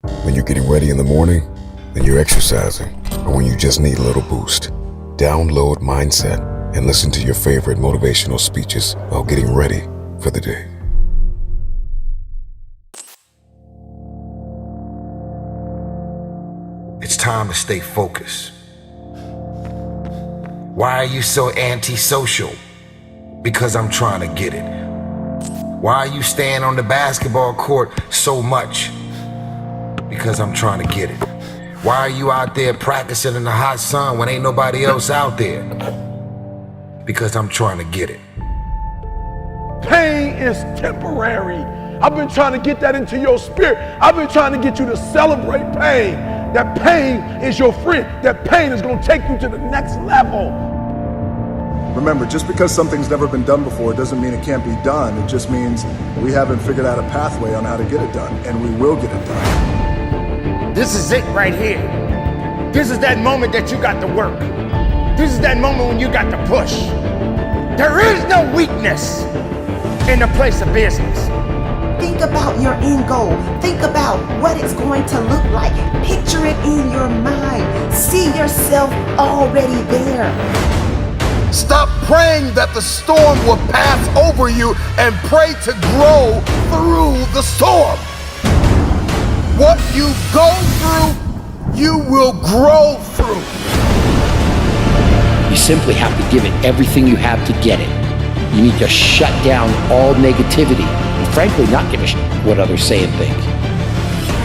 When you're getting ready in the morning, when you're exercising, or when you just need a little boost. Download Mindset and listen to your favorite motivational speeches while getting ready for the day. It's time to stay focused. Why are you so antisocial? Because I'm trying to get it. Why are you staying on the basketball court so much? Because I'm trying to get it. Why are you out there practicing in the hot sun when ain't nobody else out there? Because I'm trying to get it. Pain is temporary. I've been trying to get that into your spirit. I've been trying to get you to celebrate pain. That pain is your friend. That pain is going to take you to the next level. Remember, just because something's never been done before doesn't mean it can't be done. It just means we haven't figured out a pathway on how to get it done, and we will get it done. This is it right here. This is that moment that you got to work. This is that moment when you got to push. There is no weakness in the place of business. Think about your end goal. Think about what it's going to look like. Picture it in your mind. See yourself already there. Stop praying that the storm will pass over you and pray to grow through the storm. What you go through, you will grow through. You simply have to give it everything you have to get it. You need to shut down all negativity and frankly not give a shit what others say and think.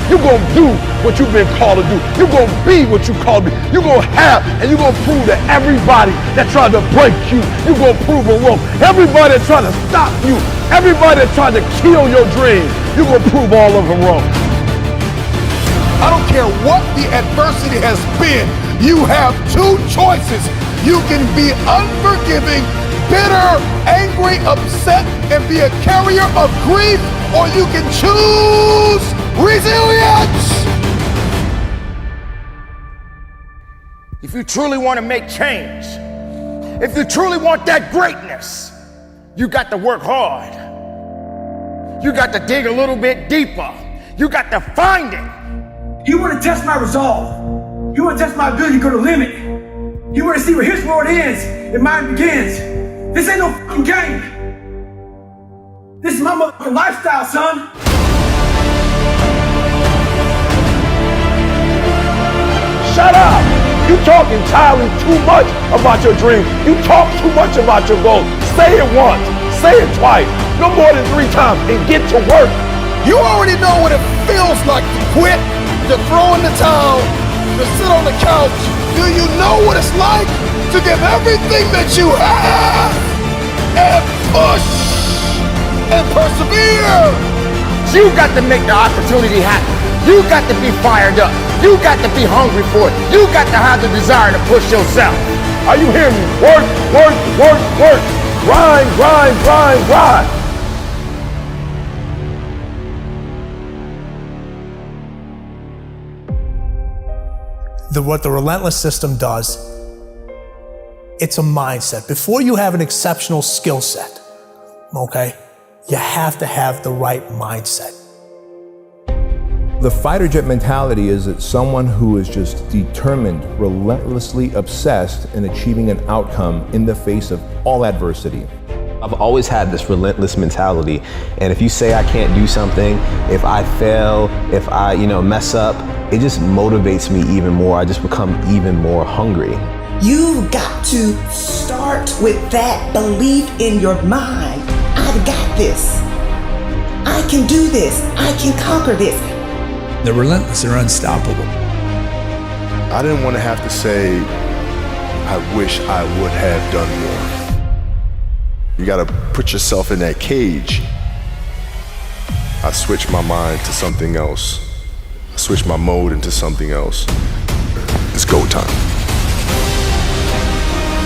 You're going to do what you've been called to do. You're going to be what you called to be. You're going to have, and you're going to prove to everybody that tried to break you, you're going to prove them wrong. Everybody that tried to stop you, everybody that tried to kill your dream, you're going to prove all of them wrong. I don't care what the adversity has been, you have two choices. You can be unforgiving, bitter, angry, upset, and be a carrier of grief, or you can choose resilience. If you truly want to make change, if you truly want that greatness, you got to work hard. You got to dig a little bit deeper. You got to find it. You want to test my resolve. You want to test my ability to go to the limit. You want to see where his world ends and mine begins. This ain't no fucking game. This is my motherfucking lifestyle, son. Shut up. You talk entirely too much about your dream. You talk too much about your goals. Say it once. Say it twice. No more than 3 times and get to work. You already know what it feels like to quit, to throw in the towel, to sit on the couch. Do you know what it's like to give everything that you have and push and persevere? You got to make the opportunity happen. You got to be fired up. You got to be hungry for it. You got to have the desire to push yourself. Are you hearing me? Work, work, work, work. Grind, grind, grind, grind. What the relentless system does, it's a mindset. Before you have an exceptional skill set, okay, you have to have the right mindset. The fighter jet mentality is that someone who is just determined, relentlessly obsessed in achieving an outcome in the face of all adversity. I've always had this relentless mentality, and if you say I can't do something, if I fail, if I mess up, it just motivates me even more. I just become even more hungry. You've got to start with that belief in your mind. I've got this. I can do this. I can conquer this. The relentless are unstoppable. I didn't want to have to say, I wish I would have done more. You got to put yourself in that cage. I switched my mind to something else. I switched my mode into something else. It's go time.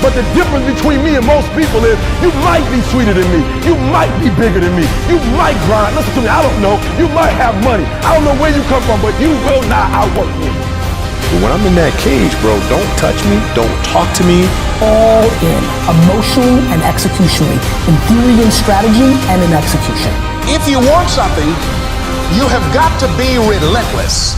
But the difference between me and most people is you might be sweeter than me. You might be bigger than me. You might grind. Listen to me, I don't know. You might have money. I don't know where you come from, but you will not outwork me. But when I'm in that cage, bro, don't touch me. Don't talk to me. All in, emotionally and executionally, in theory and strategy and in execution. If you want something, You have got to be relentless.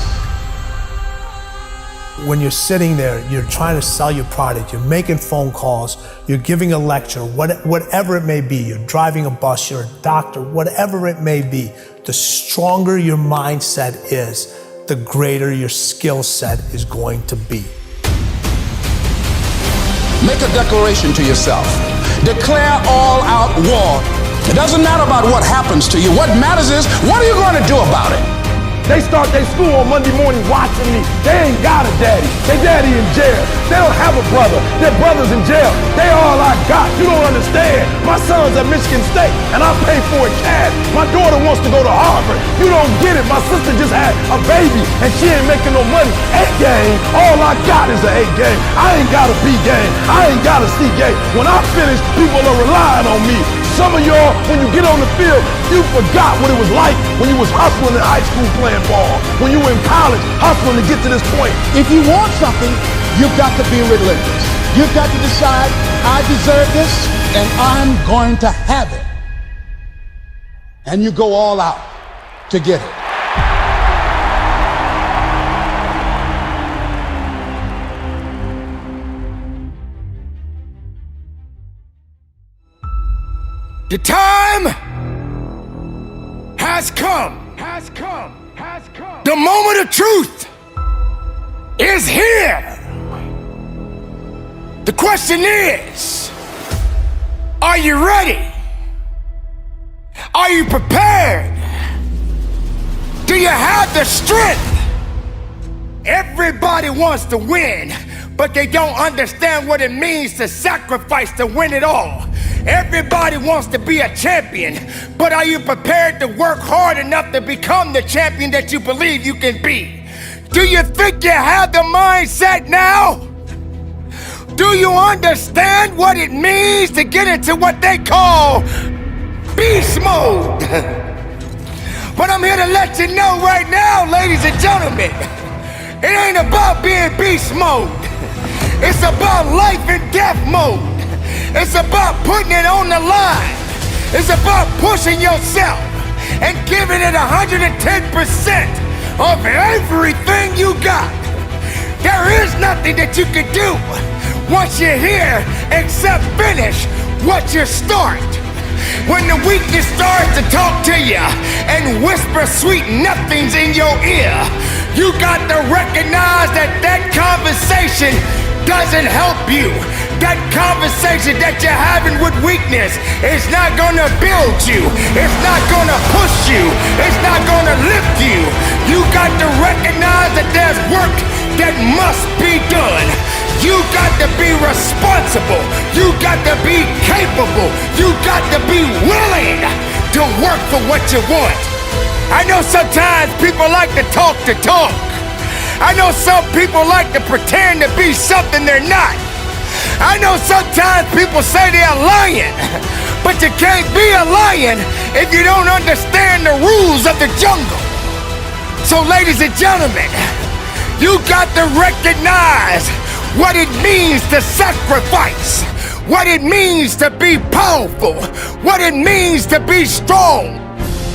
When you're sitting there, you're trying to sell your product, you're making phone calls, you're giving a lecture, whatever it may be, you're driving a bus, you're a doctor, whatever it may be, the stronger your mindset is, the greater your skill set is going to be. Make a declaration to yourself. Declare all-out war. It doesn't matter about what happens to you. What matters is, what are you going to do about it? They start their school on Monday morning watching me. They ain't got a daddy. Their daddy in jail. They don't have a brother. Their brother's in jail. They all I got. You don't understand. My son's at Michigan State, and I pay for it cash. My daughter wants to go to Harvard. You don't get it. My sister just had a baby, and she ain't making no money. A game. All I got is an A game. I ain't got a B game. I ain't got a C game. When I finish, people are relying on me. Some of y'all, when you get on the field, you forgot what it was like when you was hustling in high school playing ball, when you were in college hustling to get to this point. If you want something, you've got to be relentless. You've got to decide, I deserve this, and I'm going to have it. And you go all out to get it. The time has come. The moment of truth is here. The question is, are you ready? Are you prepared? Do you have the strength? Everybody wants to win, but they don't understand what it means to sacrifice to win it all. Everybody wants to be a champion, but are you prepared to work hard enough to become the champion that you believe you can be? Do you think you have the mindset now? Do you understand what it means to get into what they call beast mode? But I'm here to let you know right now, ladies and gentlemen, it ain't about being beast mode. It's about life and death mode. It's about putting it on the line. It's about pushing yourself and giving it 110% of everything you got. There is nothing that you can do once you're here except finish what you start. When the weakness starts to talk to you and whisper sweet nothings in your ear, you got to recognize that that conversation doesn't help you. That conversation that you're having with weakness is not gonna build you. It's not gonna push you. It's not gonna lift you. You got to recognize that there's work that must be done. You got to be responsible. You got to be capable. You got to be willing to work for what you want. I know sometimes people like to talk. I know some people like to pretend to be something they're not. I know sometimes people say they're lying, but you can't be a lion if you don't understand the rules of the jungle. So ladies and gentlemen, you got to recognize what it means to sacrifice, what it means to be powerful, what it means to be strong.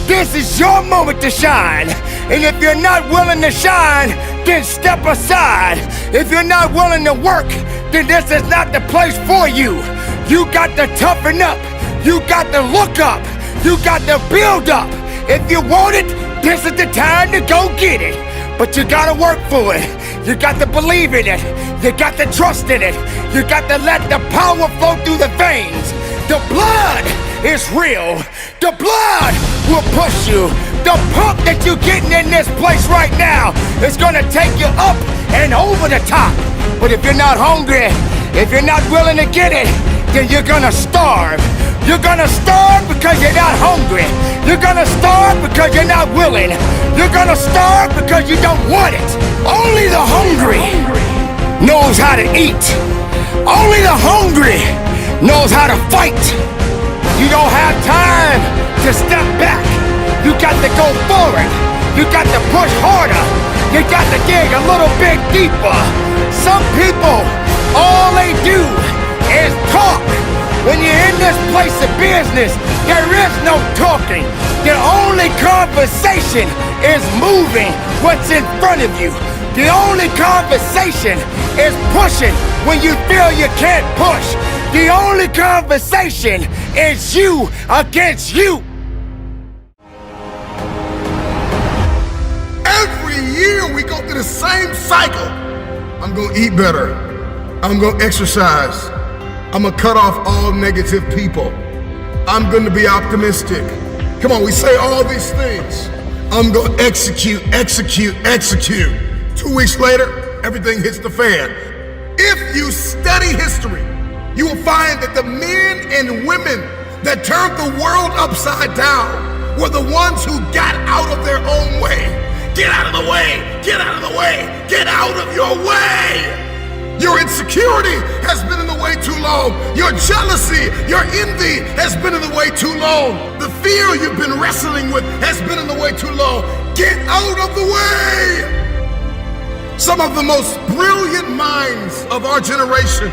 This is your moment to shine. And if you're not willing to shine, then step aside. If you're not willing to work, then this is not the place for you. You got to toughen up. You got to look up. You got to build up. If you want it, this is the time to go get it. But you gotta work for it. You got to believe in it. You got to trust in it. You got to let the power flow through the veins. The blood is real. The blood will push you. The pump that you're getting in this place right now is gonna take you up and over the top. But if you're not hungry, if you're not willing to get it, then you're gonna starve. You're gonna starve because you're not hungry. You're gonna starve because you're not willing. You're gonna starve because you don't want it. Only the hungry knows how to eat. Only the hungry knows how to fight. You don't have time to step back. You got to go forward. You got to push harder. You got to dig a little bit deeper. Some people, all they do is talk. When you're in this place of business, there is no talking. The only conversation is moving what's in front of you. The only conversation is pushing when you feel you can't push. The only conversation is you against you. Every year we go through the same cycle. I'm gonna eat better. I'm gonna exercise. I'm gonna cut off all negative people. I'm gonna be optimistic. Come on, we say all these things. I'm gonna execute. 2 weeks later, everything hits the fan. If you study history, you will find that the men and women that turned the world upside down were the ones who got out of their own way. Get out of the way! Get out of the way! Get out of your way! Your insecurity has been in the way too long. Your jealousy, your envy has been in the way too long. The fear you've been wrestling with has been in the way too long. Get out of the way! Some of the most brilliant minds of our generation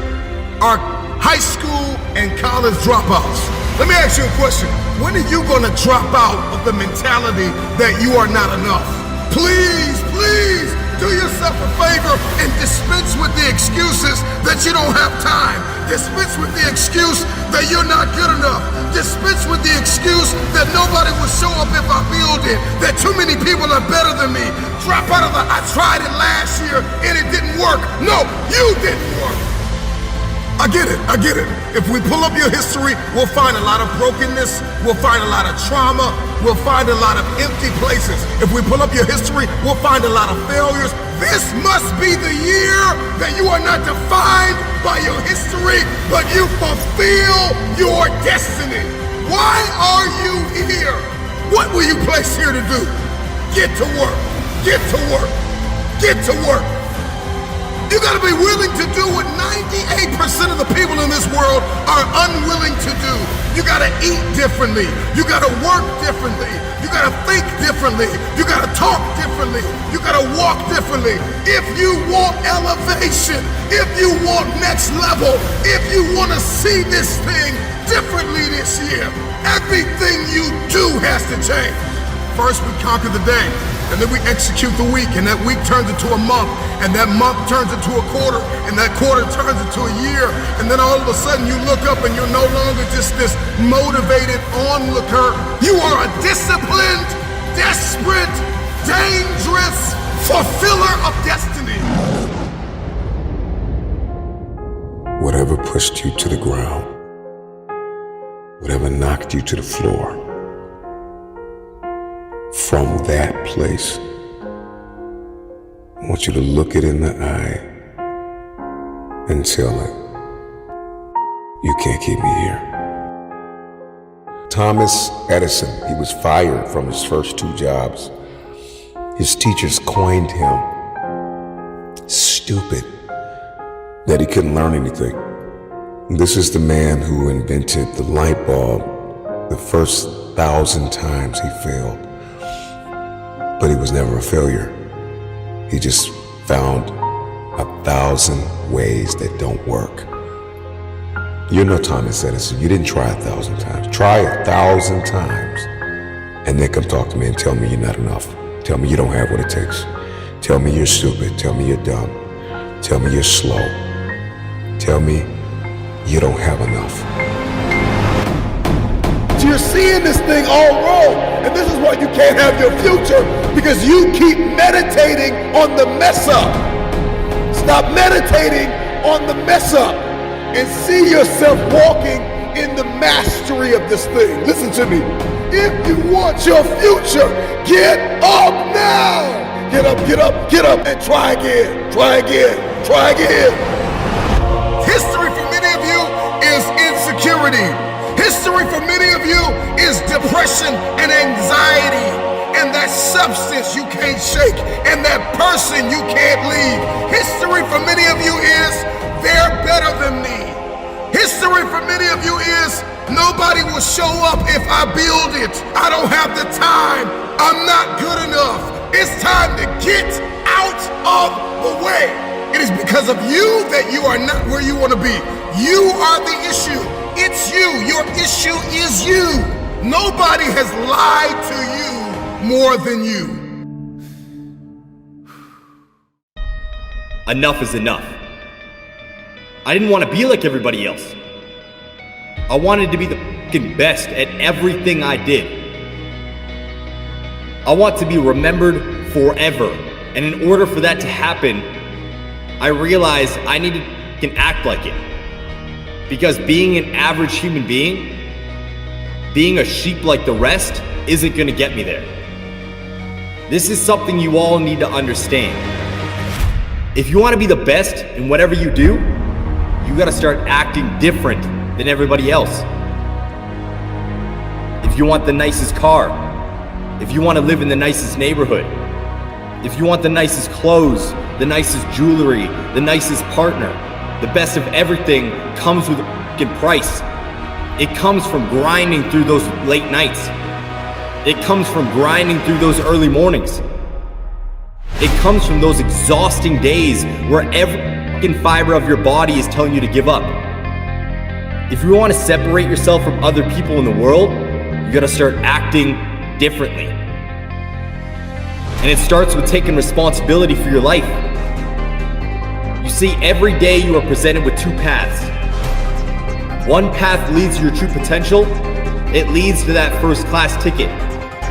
are high school and college dropouts. Let me ask you a question. When are you gonna drop out of the mentality that you are not enough? Please do yourself a favor and dispense with the excuses that you don't have time. Dispense with the excuse that you're not good enough. Dispense with the excuse that nobody will show up if I build it, that too many people are better than me. Drop out of the, I tried it last year and it didn't work. No, you didn't work. I get it. If we pull up your history, we'll find a lot of brokenness, we'll find a lot of trauma, we'll find a lot of empty places. If we pull up your history, we'll find a lot of failures. This must be the year that you are not defined by your history, but you fulfill your destiny. Why are you here? What were you placed here to do? Get to work. Get to work. Get to work. You gotta be willing to do what 98% of the people in this world are unwilling to do. You gotta eat differently. You gotta work differently. You gotta think differently. You gotta talk differently. You gotta walk differently. If you want elevation, if you want next level, if you wanna see this thing differently this year, everything you do has to change. First, we conquer the day. And then we execute the week, and that week turns into a month, and that month turns into a quarter, and that quarter turns into a year, and then all of a sudden you look up and you're no longer just this motivated onlooker. You are a disciplined, desperate, dangerous fulfiller of destiny. Whatever pushed you to the ground, whatever knocked you to the floor, from that place, I want you to look it in the eye and tell it, you can't keep me here. Thomas Edison, he was fired from his first 2 jobs. His teachers coined him stupid, that he couldn't learn anything. This is the man who invented the light bulb. The first 1,000 times he failed, but he was never a failure. He just found 1,000 ways that don't work. You're no Thomas Edison. You didn't try 1,000 times. Try 1,000 times and then come talk to me and tell me you're not enough. Tell me you don't have what it takes. Tell me you're stupid. Tell me you're dumb. Tell me you're slow. Tell me you don't have enough. You're seeing this thing all wrong, and this is why you can't have your future, because you keep meditating on the mess up. Stop meditating on the mess up and see yourself walking in the mastery of this thing. Listen to me. If you want your future, get up now. Get up, get up, get up, and try again, try again, try again. History for many of you is insecurity. History for many of you is depression and anxiety, and that substance you can't shake, and that person you can't leave. History for many of you is they're better than me. History for many of you is nobody will show up if I build it. I don't have the time. I'm not good enough. It's time to get out of the way. It is because of you that you are not where you want to be. You are the issue. It's you. Your issue is you. Nobody has lied to you more than you. Enough is enough. I didn't want to be like everybody else. I wanted to be the fucking best at everything I did. I want to be remembered forever. And in order for that to happen, I realized I needed to act like it. Because being an average human being, being a sheep like the rest, isn't gonna get me there. This is something you all need to understand. If you want to be the best in whatever you do, you gotta start acting different than everybody else. If you want the nicest car, if you want to live in the nicest neighborhood, if you want the nicest clothes, the nicest jewelry, the nicest partner, the best of everything comes with a fucking price. It comes from grinding through those late nights. It comes from grinding through those early mornings. It comes from those exhausting days where every fucking fiber of your body is telling you to give up. If you want to separate yourself from other people in the world, you gotta start acting differently. And it starts with taking responsibility for your life. You see, every day you are presented with two paths. One path leads to your true potential. It leads to that first class ticket.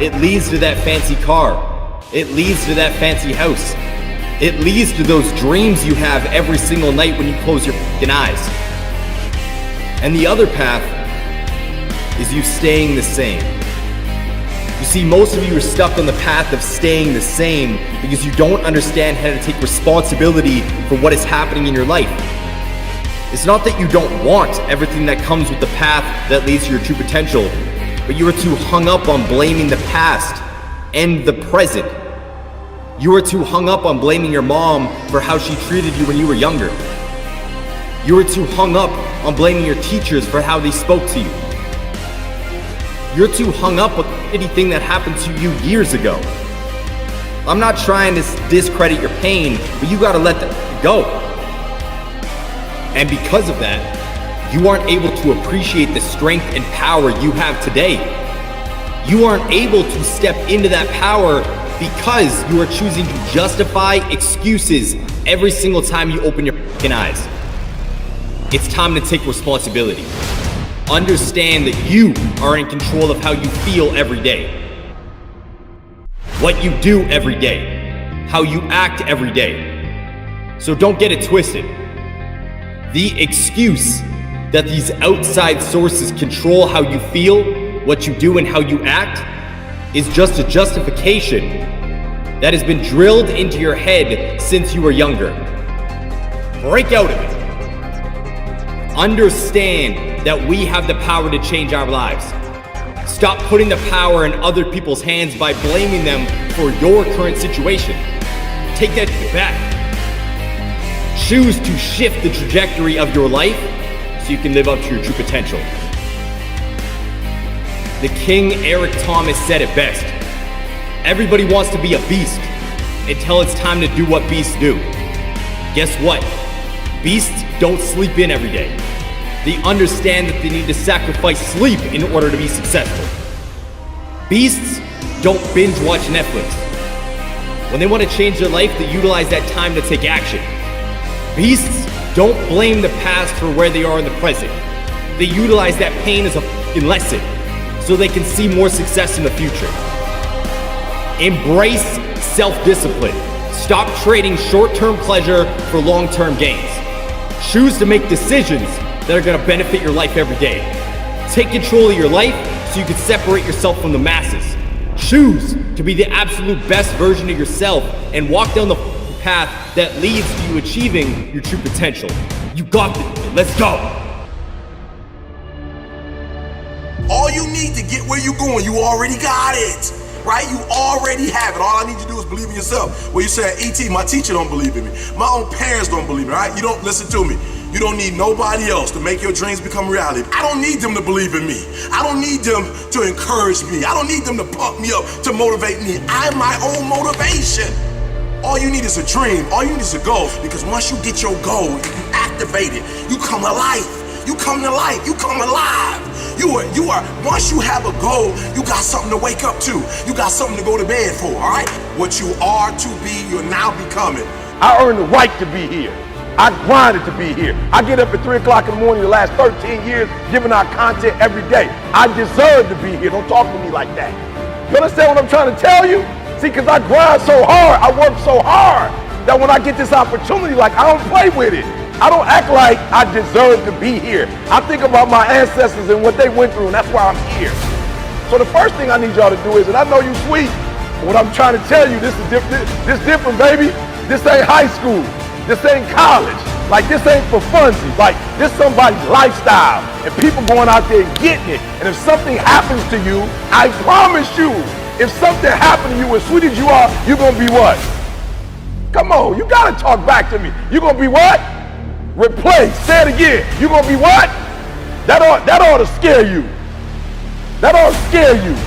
It leads to that fancy car. It leads to that fancy house. It leads to those dreams you have every single night when you close your fucking eyes. And the other path is you staying the same. You see, most of you are stuck on the path of staying the same because you don't understand how to take responsibility for what is happening in your life. It's not that you don't want everything that comes with the path that leads to your true potential, but you are too hung up on blaming the past and the present. You are too hung up on blaming your mom for how she treated you when you were younger. You are too hung up on blaming your teachers for how they spoke to you. You're too hung up on anything that happened to you years ago. I'm not trying to discredit your pain, but you gotta let that go. And because of that, you aren't able to appreciate the strength and power you have today. You aren't able to step into that power because you are choosing to justify excuses every single time you open your fucking eyes. It's time to take responsibility. Understand that you are in control of how you feel every day. What you do every day. How you act every day. So don't get it twisted. The excuse that these outside sources control how you feel, what you do, and how you act is just a justification that has been drilled into your head since you were younger. Break out of it. Understand that we have the power to change our lives. Stop putting the power in other people's hands by blaming them for your current situation. Take that back. Choose to shift the trajectory of your life so you can live up to your true potential. The King Eric Thomas said it best. Everybody wants to be a beast until it's time to do what beasts do. Guess what? Beasts don't sleep in every day. They understand that they need to sacrifice sleep in order to be successful. Beasts don't binge watch Netflix. When they want to change their life, they utilize that time to take action. Beasts don't blame the past for where they are in the present. They utilize that pain as a fucking lesson so they can see more success in the future. Embrace self-discipline. Stop trading short-term pleasure for long-term gains. Choose to make decisions that are going to benefit your life every day. Take control of your life so you can separate yourself from the masses. Choose to be the absolute best version of yourself and walk down the path that leads to you achieving your true potential. You got this. Let's go. All you need to get where you're going, you already got it. Right? You already have it. All I need you to do is believe in yourself. Well, you say, E.T., my teacher don't believe in me. My own parents don't believe in me, right? You don't listen to me. You don't need nobody else to make your dreams become reality. I don't need them to believe in me. I don't need them to encourage me. I don't need them to pump me up, to motivate me. I'm my own motivation. All you need is a dream. All you need is a goal. Because once you get your goal, you activate it. You come alive. You come to life. You come alive. You are, once you have a goal, you got something to wake up to. You got something to go to bed for, all right? What you are to be, you're now becoming. I earned the right to be here. I grinded to be here. I get up at 3 o'clock in the morning the last 13 years, giving out content every day. I deserve to be here. Don't talk to me like that. You understand what I'm trying to tell you? See, because I grind so hard, I work so hard, that when I get this opportunity, like, I don't play with it. I don't act like I deserve to be here. I think about my ancestors and what they went through, and that's why I'm here. So the first thing I need y'all to do is, and I know you sweet, but what I'm trying to tell you, this is different. This different, baby. This ain't high school. This ain't college. Like, this ain't for funsies. Like, this somebody's lifestyle, and people going out there getting it. And if something happens to you, I promise you, if something happened to you, as sweet as you are, you're gonna be what? Come on, you gotta talk back to me. You're gonna be what? Replace. Say it again. You're gonna be what? That ought to scare you. That ought to scare you.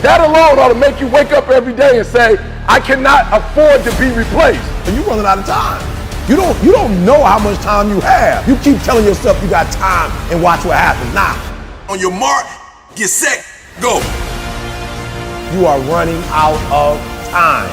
That alone ought to make you wake up every day and say, I cannot afford to be replaced. And you're running out of time. You don't know how much time you have. You keep telling yourself you got time and watch what happens. Nah. On your mark, get set, go. You are running out of time.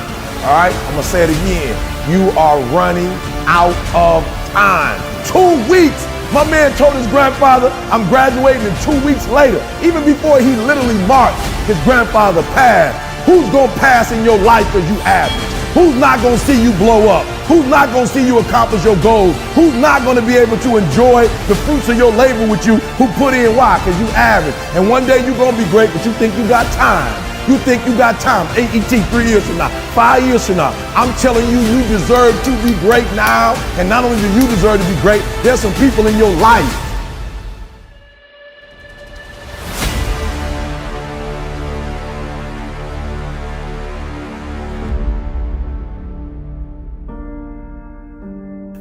All right? I'm gonna say it again. You are running out of time. 2 weeks. My man told his grandfather, I'm graduating in 2 weeks later. Even before he literally marked his grandfather passed. Who's gonna pass in your life because you average? Who's not gonna see you blow up? Who's not gonna see you accomplish your goals? Who's not gonna be able to enjoy the fruits of your labor with you? Who put in why? Because you average. And one day you're gonna be great, but you think you got time. You think you got time. AET 3 years from now, 5 years from now. I'm telling you, you deserve to be great now. And not only do you deserve to be great, there's some people in your life.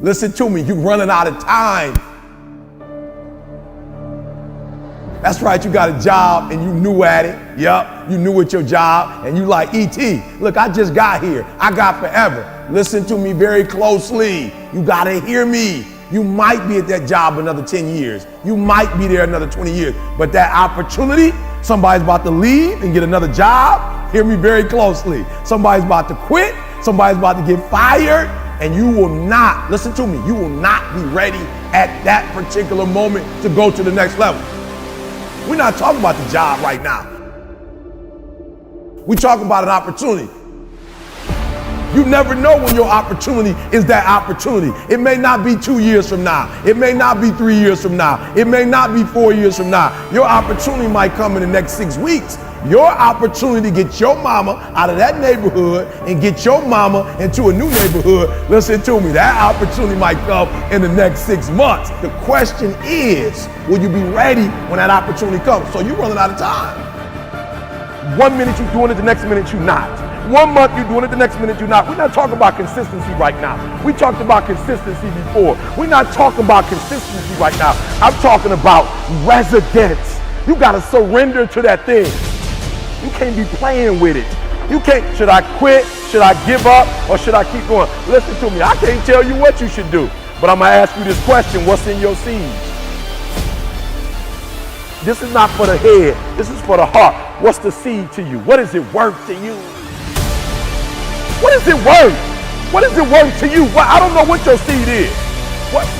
Listen to me, you're running out of time. That's right, you got a job and you new at it. Yup, you new at your job and you like, E.T., look, I just got here. I got forever. Listen to me very closely. You gotta hear me. You might be at that job another 10 years. You might be there another 20 years. But that opportunity, somebody's about to leave and get another job. Hear me very closely. Somebody's about to quit. Somebody's about to get fired. And you will not, listen to me, you will not be ready at that particular moment to go to the next level. We're not talking about the job right now. We're talking about an opportunity. You never know when your opportunity is that opportunity. It may not be 2 years from now. It may not be 3 years from now. It may not be 4 years from now. Your opportunity might come in the next 6 weeks. Your opportunity to get your mama out of that neighborhood and get your mama into a new neighborhood, listen to me, that opportunity might come in the next 6 months. The question is, will you be ready when that opportunity comes? So you're running out of time. 1 minute you're doing it, the next minute you're not. 1 month you're doing it, the next minute you're not. We're not talking about consistency right now. We talked about consistency before. We're not talking about consistency right now. I'm talking about residence. You gotta surrender to that thing. You can't be playing with it. You can't, should I quit? Should I give up? Or should I keep going? Listen to me, I can't tell you what you should do. But I'm gonna ask you this question, what's in your seeds? This is not for the head, this is for the heart. What's the seed to you? What is it worth to you? What is it worth? What is it worth to you? Well, I don't know what your seed is.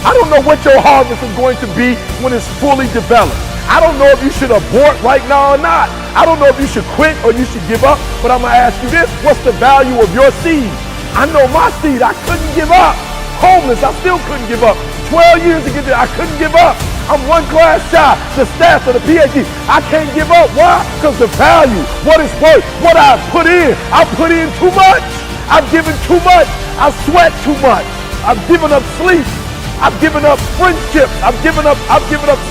I don't know what your harvest is going to be when it's fully developed. I don't know if you should abort right now or not. I don't know if you should quit or you should give up, but I'm gonna ask you this, what's the value of your seed? I know my seed, I couldn't give up. Homeless, I still couldn't give up. 12 years to get there, I couldn't give up. I'm one class shy, the stats of the PhD. I can't give up, why? Because the value, what it's worth, what I put in. I put in too much. I've given too much. I sweat too much. I've given up sleep. I've given up friendships. I've given up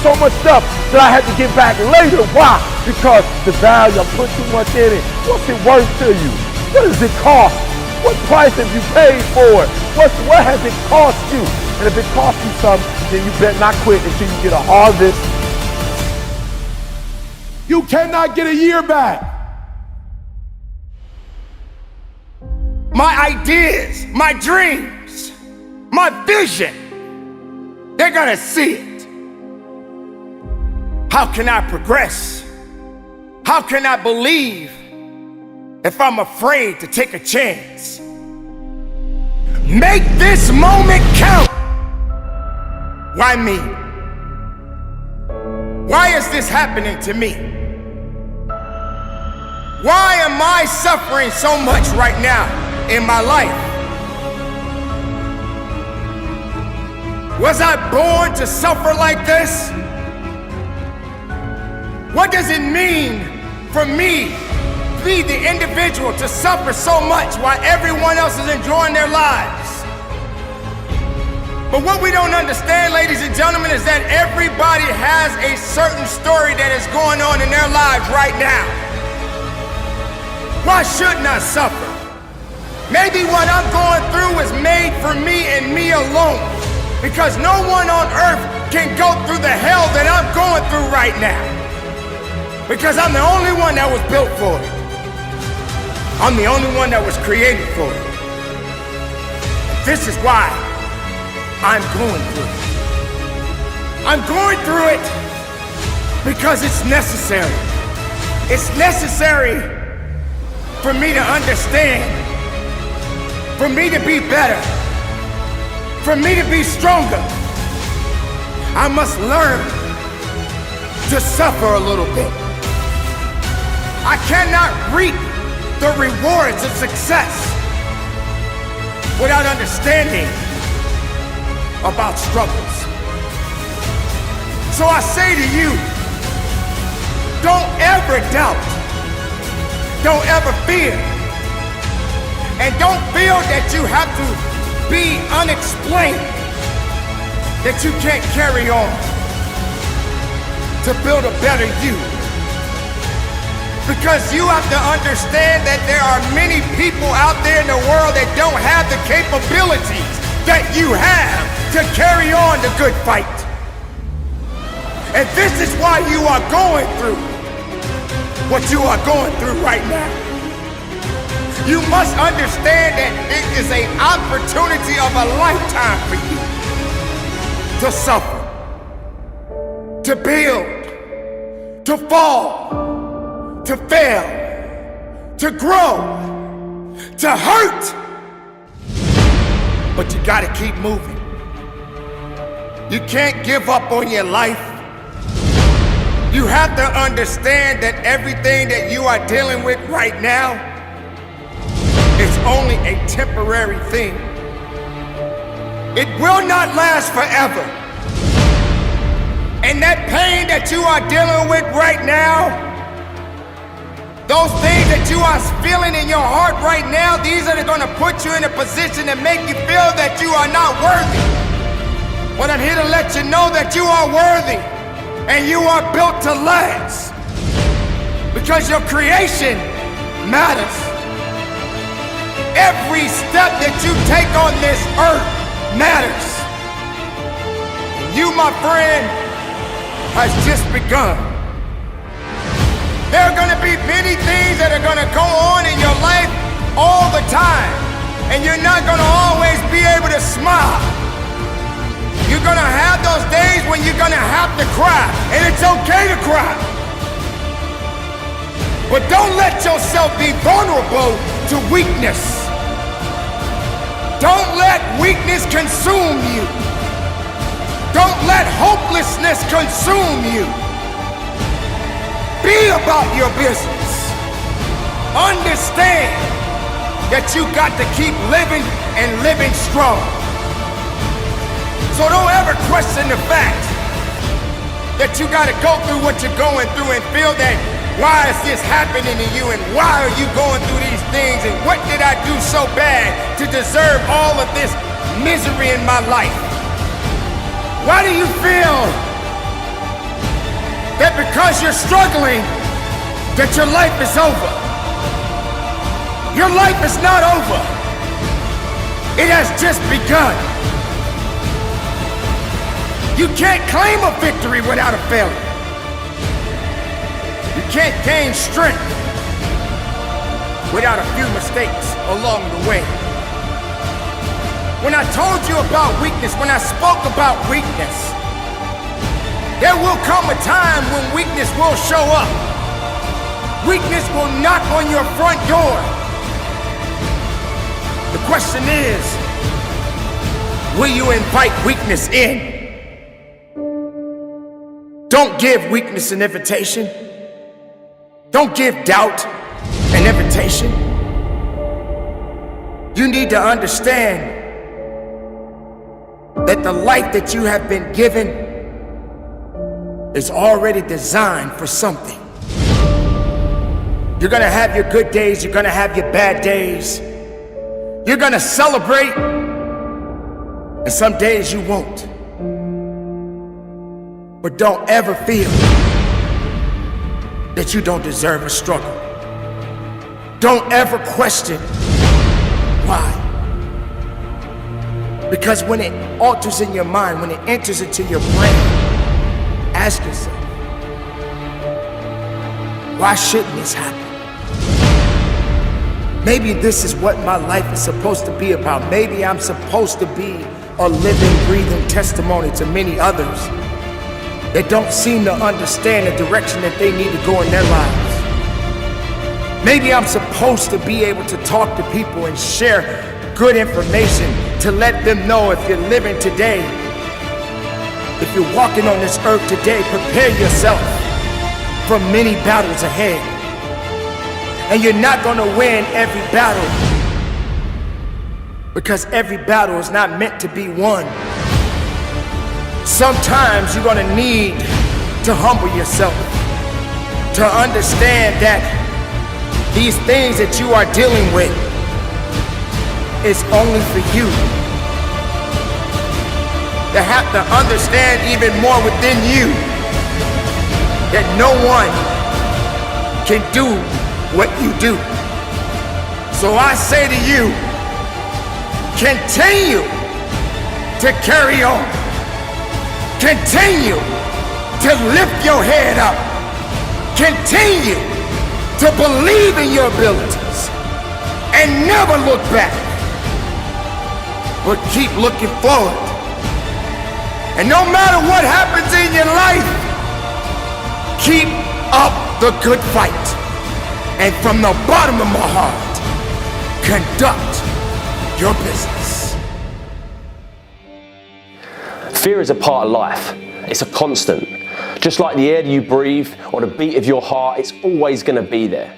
so much stuff that I had to get back later. Why? Because the value, I put too much in it. What's it worth to you? What does it cost? What price have you paid for it? What has it cost you? And if it costs you something, then you better not quit until you get a harvest. You cannot get a year back. My ideas, my dreams, my vision, they're gonna see it. How can I progress? How can I believe if I'm afraid to take a chance? Make this moment count. Why me? Why is this happening to me? Why am I suffering so much right now in my life? Was I born to suffer like this? What does it mean for me, be the individual, to suffer so much while everyone else is enjoying their lives? But what we don't understand, ladies and gentlemen, is that everybody has a certain story that is going on in their lives right now. Why shouldn't I suffer? Maybe what I'm going through is made for me and me alone, because no one on earth can go through the hell that I'm going through right now, because I'm the only one that was built for it. I'm the only one that was created for it. This is why I'm going through it. I'm going through it because it's necessary. It's necessary for me to understand, for me to be better, for me to be stronger. I must learn to suffer a little bit. I cannot reap the rewards of success without understanding about struggles. So I say to you, don't ever doubt, don't ever fear, and don't feel that you have to be unexplained, that you can't carry on to build a better you. Because you have to understand that there are many people out there in the world that don't have the capabilities that you have to carry on the good fight. And this is why you are going through what you are going through right now. You must understand that it is an opportunity of a lifetime for you to suffer, to build, to fall, to fail, to grow, to hurt. But you gotta keep moving. You can't give up on your life. You have to understand that everything that you are dealing with right now is only a temporary thing. It will not last forever. And that pain that you are dealing with right now, those things that you are feeling in your heart right now, these are going to put you in a position that make you feel that you are not worthy. But I'm here to let you know that you are worthy and you are built to last, because your creation matters. Every step that you take on this earth matters. You, my friend, has just begun. There are gonna be many things that are gonna go on in your life all the time, and you're not gonna always be able to smile. You're gonna have those days when you're gonna have to cry, and it's okay to cry. But don't let yourself be vulnerable to weakness. Don't let weakness consume you. Don't let hopelessness consume you. Be about your business. Understand that you got to keep living and living strong. So don't ever question the fact that you got to go through what you're going through and feel that, why is this happening to you, and why are you going through these things, and what did I do so bad to deserve all of this misery in my life? Why do you feel that because you're struggling, that your life is over? Your life is not over. It has just begun. You can't claim a victory without a failure. You can't gain strength without a few mistakes along the way. When I told you about weakness, when I spoke about weakness, There will come a time when weakness will show up. Weakness will knock on your front door. The question is, will you invite weakness in? Don't give weakness an invitation. Don't give doubt an invitation. You need to understand that the life that you have been given is already designed for something. You're gonna have your good days, you're gonna have your bad days. You're gonna celebrate, and some days you won't. But don't ever feel that you don't deserve a struggle. Don't ever question why. Because when it alters in your mind, when it enters into your brain, ask yourself, why shouldn't this happen? Maybe this is what my life is supposed to be about. Maybe I'm supposed to be a living, breathing testimony to many others that don't seem to understand the direction that they need to go in their lives. Maybe I'm supposed to be able to talk to people and share good information to let them know if you're living today, if you're walking on this earth today, prepare yourself for many battles ahead. And you're not gonna win every battle, because every battle is not meant to be won. Sometimes you're gonna need to humble yourself, to understand that these things that you are dealing with is only for you. To have to understand even more within you that no one can do what you do. So I say to you, continue to carry on. Continue to lift your head up. Continue to believe in your abilities and never look back, but keep looking forward. And no matter what happens in your life, keep up the good fight. And from the bottom of my heart, conduct your business. Fear is a part of life. It's a constant. Just like the air that you breathe or the beat of your heart, it's always going to be there.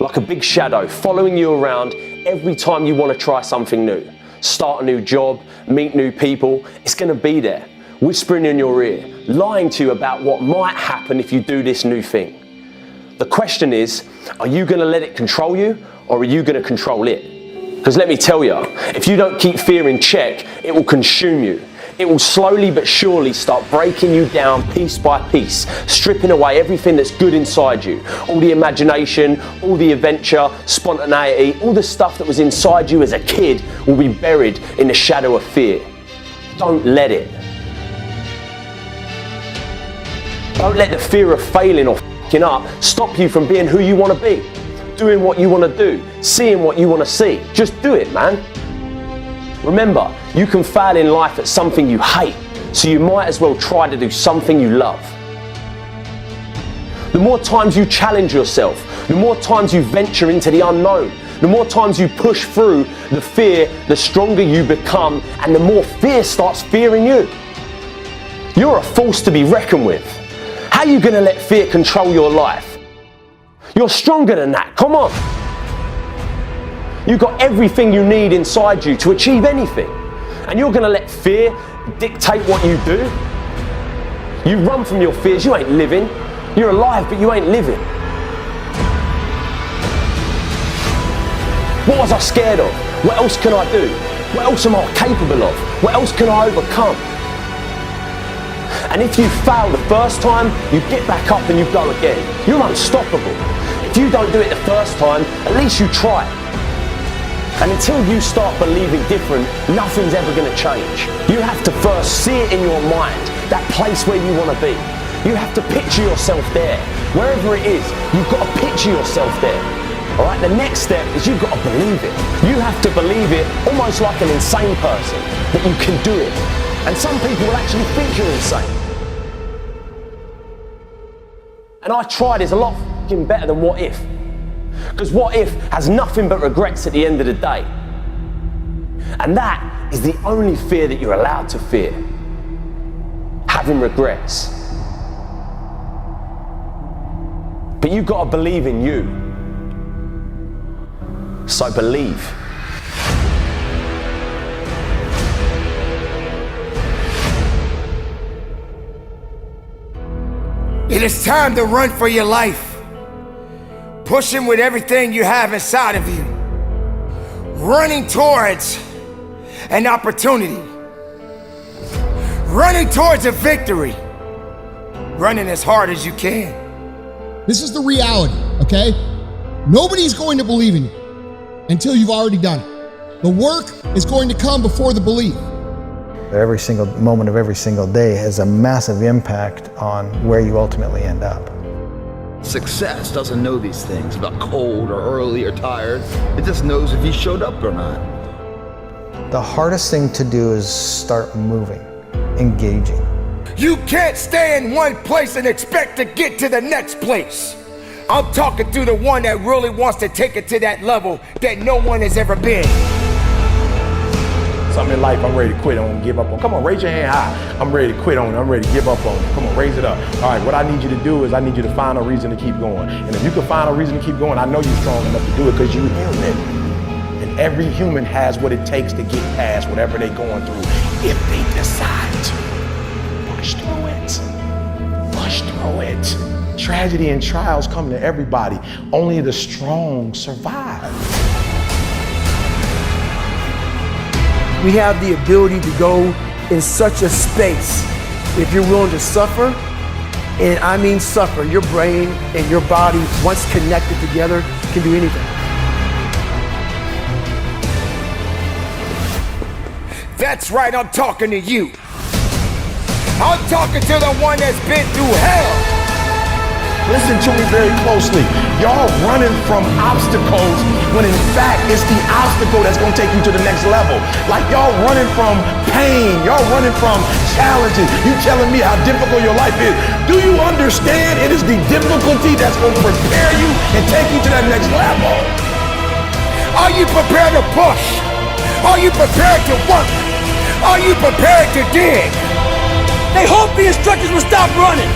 Like a big shadow following you around every time you want to try something new. Start a new job, meet new people, it's going to be there. Whispering in your ear, lying to you about what might happen if you do this new thing. The question is, are you going to let it control you, or are you going to control it? Because let me tell you, if you don't keep fear in check, it will consume you. It will slowly but surely start breaking you down piece by piece, stripping away everything that's good inside you. All the imagination, all the adventure, spontaneity, all the stuff that was inside you as a kid will be buried in the shadow of fear. Don't let it. Don't let the fear of failing or f***ing up stop you from being who you want to be, doing what you want to do, seeing what you want to see. Just do it, man. Remember, you can fail in life at something you hate, so you might as well try to do something you love. The more times you challenge yourself, the more times you venture into the unknown, the more times you push through the fear, the stronger you become, and the more fear starts fearing you. You're a force to be reckoned with. How are you going to let fear control your life? You're stronger than that, come on. You've got everything you need inside you to achieve anything. And you're going to let fear dictate what you do? You run from your fears, you ain't living. You're alive, but you ain't living. What was I scared of? What else can I do? What else am I capable of? What else can I overcome? And if you fail the first time, you get back up and you go again. You're unstoppable. If you don't do it the first time, at least you try it. And until you start believing different, nothing's ever going to change. You have to first see it in your mind, that place where you want to be. You have to picture yourself there. Wherever it is, you've got to picture yourself there. All right, the next step is you've got to believe it. You have to believe it almost like an insane person, that you can do it. And some people will actually think you're insane. And I tried, it's a lot fucking better than what if. Because what if has nothing but regrets at the end of the day. And that is the only fear that you're allowed to fear. Having regrets. But you've got to believe in you. So believe. It is time to run for your life. Pushing with everything you have inside of you. Running towards an opportunity. Running towards a victory. Running as hard as you can. This is the reality, okay? Nobody's going to believe in you until you've already done it. The work is going to come before the belief. Every single moment of every single day has a massive impact on where you ultimately end up. Success doesn't know these things about cold or early or tired. It just knows if you showed up or not. The hardest thing to do is start moving, engaging. You can't stay in one place and expect to get to the next place. I'm talking to the one that really wants to take it to that level that no one has ever been. Something in life I'm ready to quit on, give up on. Come on, raise your hand high. I'm ready to quit on it. I'm ready to give up on it. Come on, raise it up. All right, what I need you to do is I need you to find a reason to keep going. And if you can find a reason to keep going, I know you're strong enough to do it because you're human. And every human has what it takes to get past whatever they're going through if they decide to. Push through it. Push through it. Tragedy and trials come to everybody. Only the strong survive. We have the ability to go in such a space if you're willing to suffer, and I mean suffer. Your brain and your body, once connected together, can do anything. That's right, I'm talking to you. I'm talking to the one that's been through hell. Listen to me very closely. Y'all running from obstacles when in fact it's the obstacle that's gonna take you to the next level. Like y'all running from pain, y'all running from challenges. You telling me how difficult your life is. Do you understand it is the difficulty that's gonna prepare you and take you to that next level? Are you prepared to push? Are you prepared to work? Are you prepared to dig? They hope the instructors will stop running.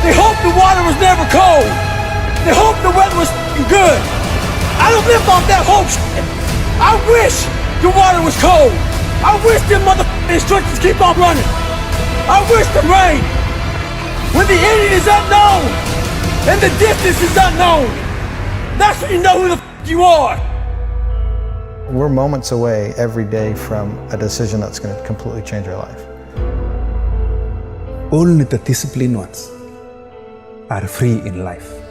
They hope the water was never cold. They hope the weather was good. I don't live off that hope shit. I wish the water was cold. I wish them motherfucking instructors keep on running. I wish the rain. When the ending is unknown and the distance is unknown, that's when you know who the you are. We're moments away every day from a decision that's going to completely change our life. Only the disciplined ones are free in life.